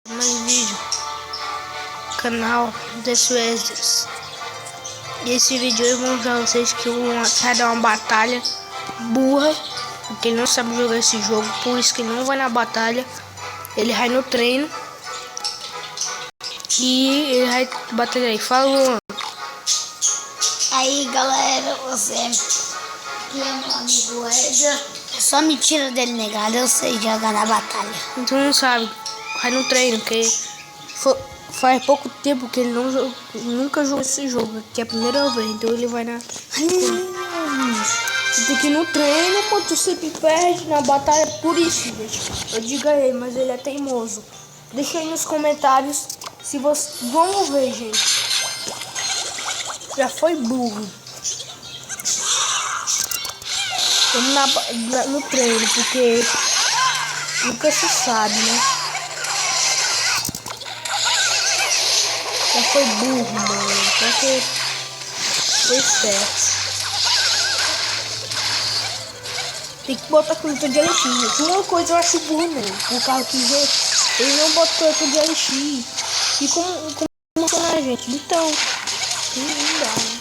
Mais vídeo, canal desse Wesley. Nesse vídeo eu vou mostrar a vocês que vai dar uma batalha burra, porque ele não sabe jogar esse jogo, por isso que ele não vai na batalha. Ele vai no treino e ele vai batalhar aí. Fala, Luan. Aí galera, você que é meu amigo Edgar, é só mentira dele negado, eu sei jogar na batalha. Então não sabe, vai no treino, porque faz pouco tempo que ele nunca jogou esse jogo, que é a primeira vez, então ele vai na... Você tem que ir no treino, pô, tu sempre perde na batalha, por isso, gente. Eu digo a ele, mas ele é teimoso. Deixa aí nos comentários se vocês... Vamos ver, gente. Já foi burro. Vamos no treino, porque nunca se sabe, né? Já foi burro, mano. Só que foi certo. Tem que botar coletor de LX, gente. Uma coisa eu acho burro mesmo. O carro que ele não bota coletor de LX. E como a gente? Então, não dá, né?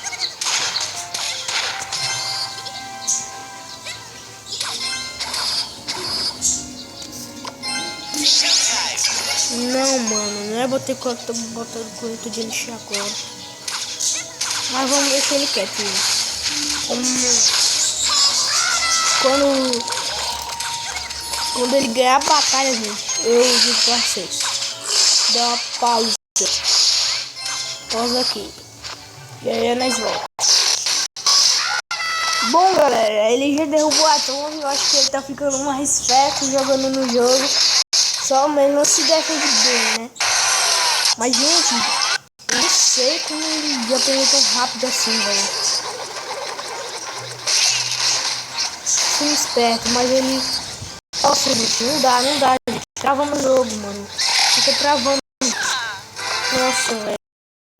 Não, mano, não é botar coletor de LX agora. Mas vamos ver se ele quer, Quando ele ganhar a batalha, gente, eu digo pra vocês. Dá uma pausa. Pausa aqui. E aí nós voltamos. Bom, galera, ele já derrubou a torre. Eu acho que ele tá ficando mais esperto jogando no jogo. Só mesmo não se defende bem, né? Mas, gente, eu não sei como ele já aprendeu tão rápido assim, velho. Sim, esperto, mas ele... Nossa, gente, não dá, gente. Trava no jogo, mano. Fica travando. Nossa, velho.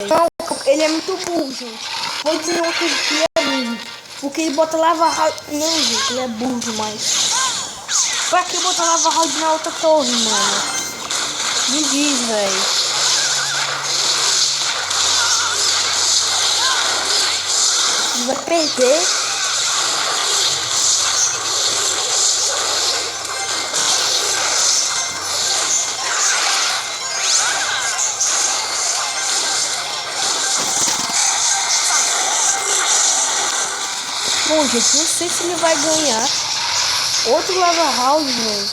Não, ele é muito burro, gente. Vou dizer uma coisa que é burro. Porque ele bota lava round... Não, gente, ele é burro demais. Pra que botar lava round na outra torre, mano? Me diz, velho. Ele vai perder. Bom, gente, não sei se ele vai ganhar outro lava house, velho.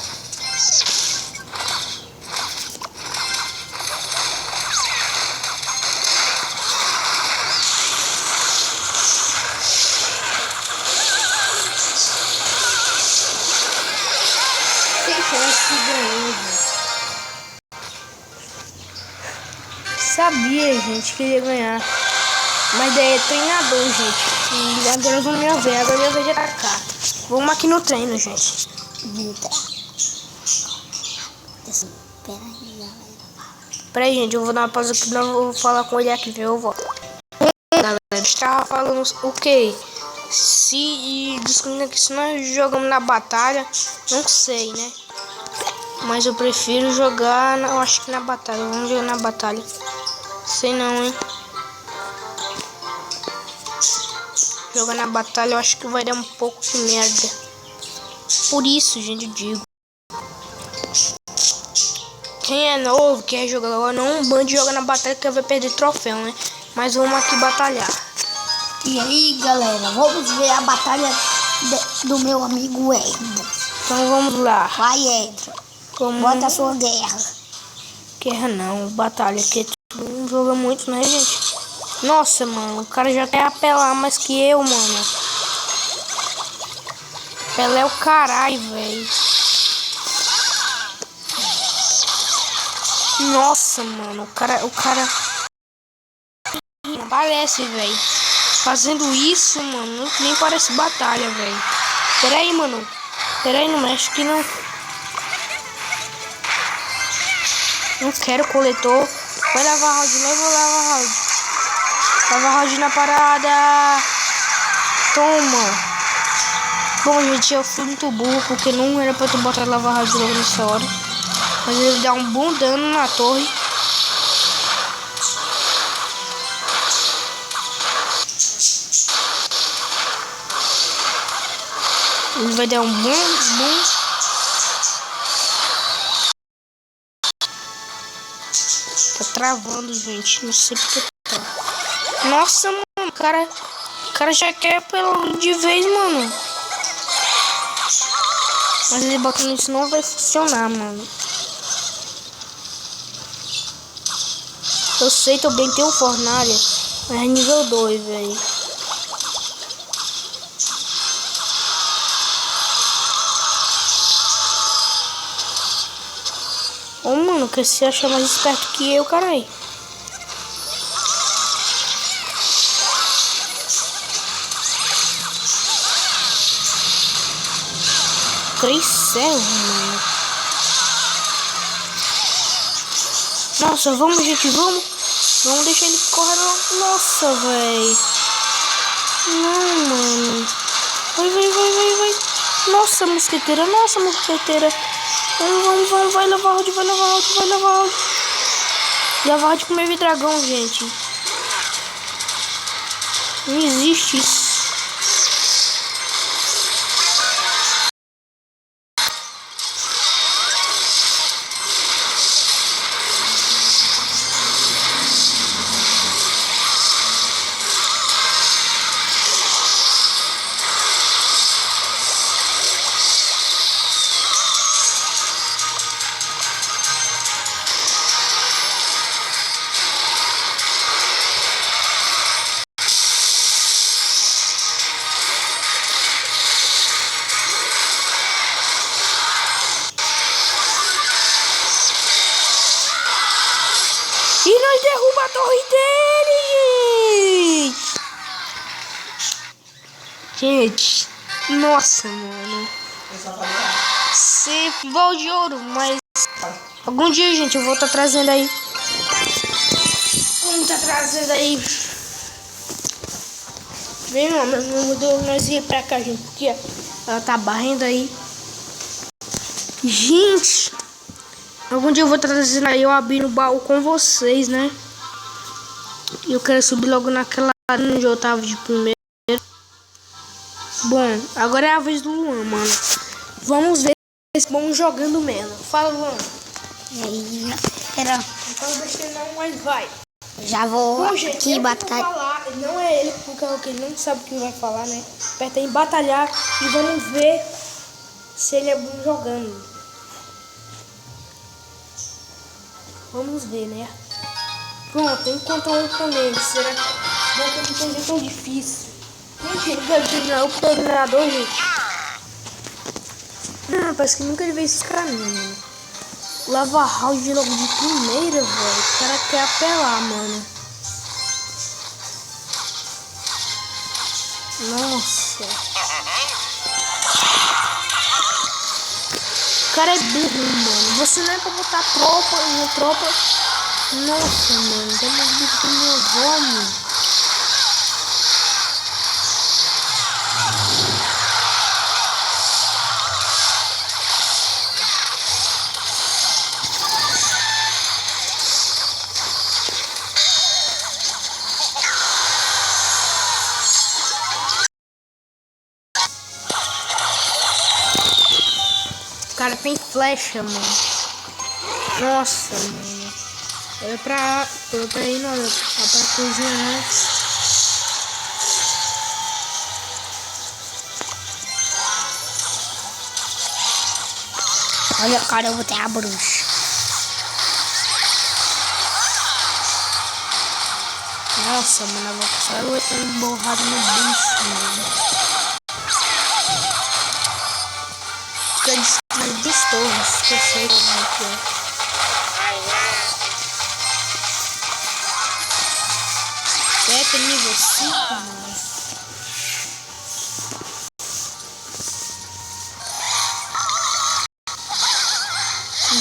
Tem chance de ganhar, gente. Sabia, gente, que ele ia ganhar. Mas daí é treinador, gente. E agora vamos minha vez. Agora minha vez de atacar. Vamos aqui no treino, gente. Pera aí, gente. Eu vou dar uma pausa aqui. Não vou falar com ele aqui, viu? Eu volto. Galera, estava falando o que? Se nós jogamos na batalha, não sei, né? Mas eu prefiro jogar, eu acho que na batalha. Vamos jogar na batalha. Sei não, hein? Jogar na batalha eu acho que vai dar um pouco de merda. Por isso, gente, eu digo. Quem é novo, quer jogar agora, não bande jogar na batalha que vai perder troféu, né? Mas vamos aqui batalhar. E aí, galera, vamos ver a batalha do meu amigo Edgar. Então vamos lá. Vai, Edgar. Bota a sua guerra. Guerra não, batalha, que não joga muito, né, gente? Nossa, mano, o cara já quer apelar mais que eu, mano. Pelé é o caralho, velho. Nossa, mano, o cara não parece, velho. Fazendo isso, mano, nem parece batalha, velho. Pera aí, mano. Pera aí, não mexe que não. Não quero coletor. Vai lavar round, leva lavar round. Lava round na parada. Toma. Bom, gente, eu fui muito burro, porque não era pra tu botar lava round logo nessa hora. Mas ele dá um bom dano na torre. Ele vai dar um bom. Tá travando, gente. Não sei porque tá. Nossa, mano. O cara já quer pelo de vez, mano. Mas ele botando isso não vai funcionar, mano. Eu sei também tem um fornalha, mas é nível 2, velho. Ô, mano, que você acha mais esperto que eu, carai. Três servos, mano. Nossa, vamos, gente, vamos. Vamos deixar ele correr. Nossa, velho. Não, mano. Vai. Nossa, mosqueteira. Vamos, vai levar round. Levar round com o meu dragão, gente. Não existe isso. E nós derruba a torre dele, gente. Nossa, mano. Se igual de ouro, mas algum dia, gente, eu vou estar trazendo aí. Vem, mano, nós ir pra cá, gente, porque ela tá barrendo aí. Gente, algum dia eu vou estar trazendo aí, eu abri no baú com vocês, né? E eu quero subir logo naquela área onde eu tava de primeiro. Bom, agora é a vez do Luan, mano. Vamos ver se vamos jogando mesmo. Fala, Luan. E aí, era. Não fala besteira não, mas vai. Já vou Bom, gente, aqui batalhar. Não é ele, porque ele não sabe o que vai falar, né? Aperta em batalhar e vamos ver se ele é bom jogando. Vamos ver, né? Pronto, encontrou um oponente. Será que não tem tão difícil? Gente, ele vai treinar o treinador, gente. Não, parece que nunca ele veio esse caminho. Lava round logo de primeira, velho. O cara quer apelar, mano. Nossa. O cara é burro, mano. Você não é pra botar tropa. Nossa, mano. Tem mais bicho que meu nome. O cara tem flecha, mano. Nossa, mano. Eu pra ir pra cozinha, né? Olha, cara, eu vou ter a bruxa. Nossa, mano, eu vou só emborrado no bicho, mano. Fica destruindo dos torres, que eu sei como é que é. Até nível 5, mano.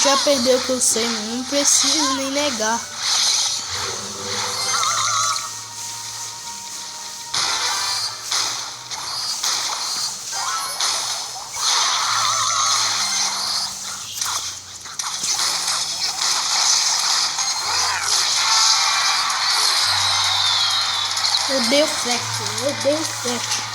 Já perdeu o que eu sei, mano. Não preciso nem negar. Eu odeio flex, eu odeio flex.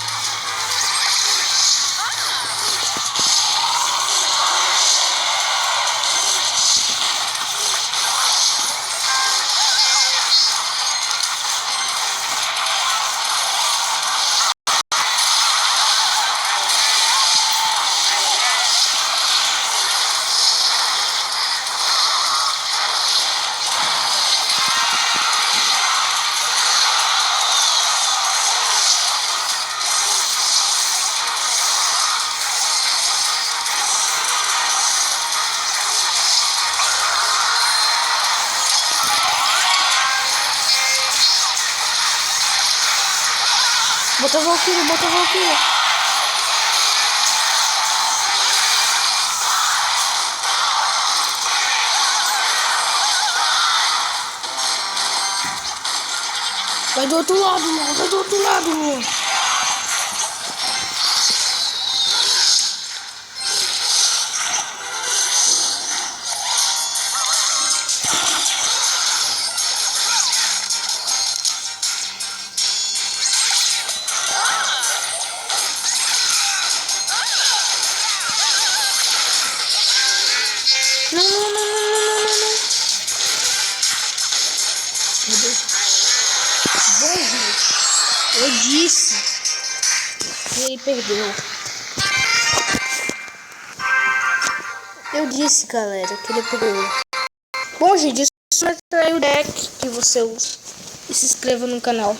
Bota Valkyrie, bota Valkyrie. Vai do outro lado, Luan. Vai do outro lado, Luan. Não, não, não, não, não, não, não. Meu Deus. Bom, gente. Eu disse. E ele perdeu. Eu disse, galera, que ele perdeu. Bom, gente, isso é o deck que você usa. E se inscreva no canal.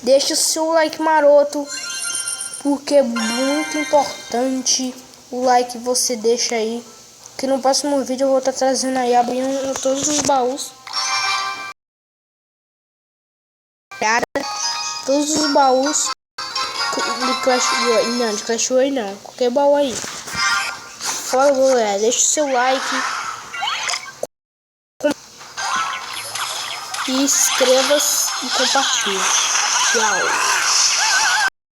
Deixe o seu like maroto, porque é muito importante o like que você deixa aí. Que no próximo vídeo eu vou estar trazendo aí, abrindo todos os baús. Todos os baús de Clash Royale. Não, de Clash Royale não. Qualquer baú aí. Fala, galera. Deixa o seu like. E inscreva-se e compartilhe. Tchau.